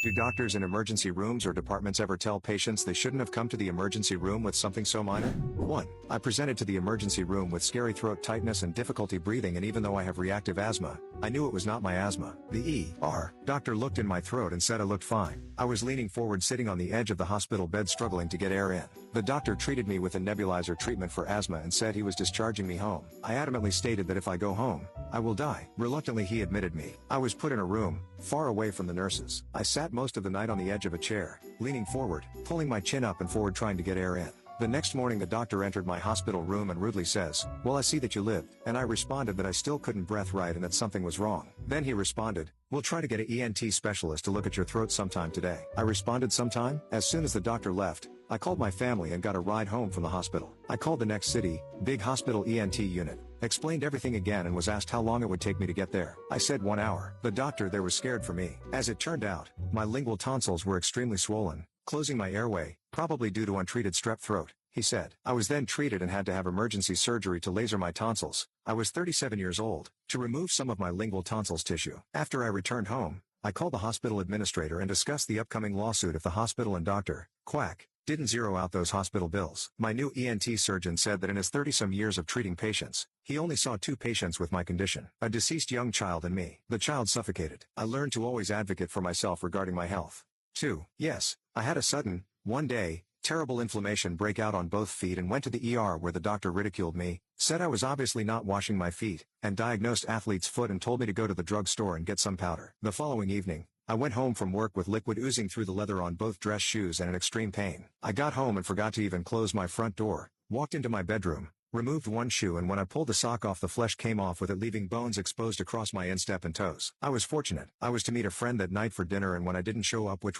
Do doctors in emergency rooms or departments ever tell patients they shouldn't have come to the emergency room with something so minor? 1. I presented to the emergency room with scary throat tightness and difficulty breathing, and even though I have reactive asthma, I knew it was not my asthma. The ER doctor looked in my throat and said I looked fine. I was leaning forward sitting on the edge of the hospital bed struggling to get air in. The doctor treated me with a nebulizer treatment for asthma and said he was discharging me home. I adamantly stated that if I go home, I will die. Reluctantly he admitted me. I was put in a room, far away from the nurses. I sat most of the night on the edge of a chair, leaning forward, pulling my chin up and forward trying to get air in. The next morning the doctor entered my hospital room and rudely says, "Well, I see that you lived," and I responded that I still couldn't breathe right and that something was wrong. Then he responded, "We'll try to get an ENT specialist to look at your throat sometime today." I responded, "Sometime?" As soon as the doctor left, I called my family and got a ride home from the hospital. I called the next city, big hospital ENT unit, explained everything again and was asked how long it would take me to get there. I said 1 hour. The doctor there was scared for me. As it turned out, my lingual tonsils were extremely swollen, closing my airway, probably due to untreated strep throat, he said. I was then treated and had to have emergency surgery to laser my tonsils. I was 37 years old, to remove some of my lingual tonsils tissue. After I returned home, I called the hospital administrator and discussed the upcoming lawsuit if the hospital and doctor, quack, didn't zero out those hospital bills. My new ENT surgeon said that in his 30-some years of treating patients, he only saw 2 patients with my condition, a deceased young child and me. The child suffocated. I learned to always advocate for myself regarding my health. 2. Yes, I had a sudden, one day, terrible inflammation break out on both feet and went to the ER where the doctor ridiculed me, said I was obviously not washing my feet, and diagnosed athlete's foot and told me to go to the drugstore and get some powder. The following evening, I went home from work with liquid oozing through the leather on both dress shoes and in extreme pain. I got home and forgot to even close my front door, walked into my bedroom, removed one shoe, and when I pulled the sock off the flesh came off with it, leaving bones exposed across my instep and toes. I was fortunate. I was to meet a friend that night for dinner, and when I didn't show up, which